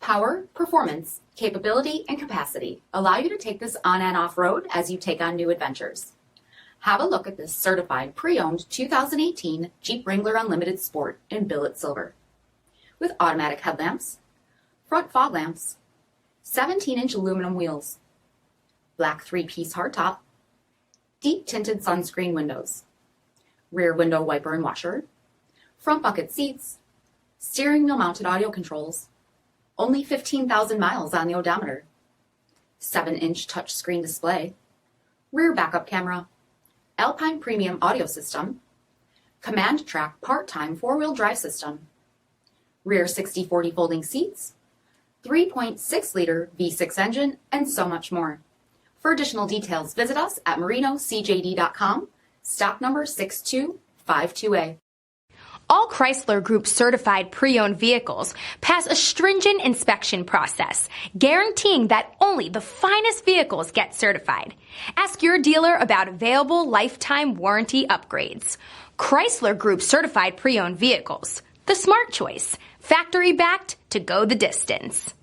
Power, performance, capability, and capacity allow you to take this on and off road as you take on new adventures. Have a look at this certified pre-owned 2018 Jeep Wrangler Unlimited Sport in billet silver. With automatic headlamps, front fog lamps, 17-inch aluminum wheels, black 3-piece hardtop, deep tinted sunscreen windows, rear window wiper and washer, front bucket seats, steering wheel mounted audio controls, only 15,000 miles on the odometer, 7-inch touchscreen display, rear backup camera, Alpine Premium audio system, Command Track part-time 4-wheel drive system, rear 60/40 folding seats, 3.6-liter V6 engine, and so much more. For additional details, visit us at marinocjd.com, stock number 6252A. All Chrysler Group certified pre-owned vehicles pass a stringent inspection process, guaranteeing that only the finest vehicles get certified. Ask your dealer about available lifetime warranty upgrades. Chrysler Group certified pre-owned vehicles, the smart choice, factory backed to go the distance.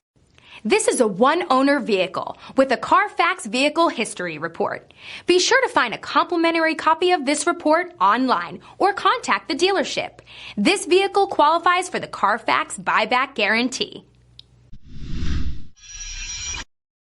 This is a one-owner vehicle with a CARFAX vehicle history report. Be sure to find a complimentary copy of this report online or contact the dealership. This vehicle qualifies for the CARFAX buyback guarantee.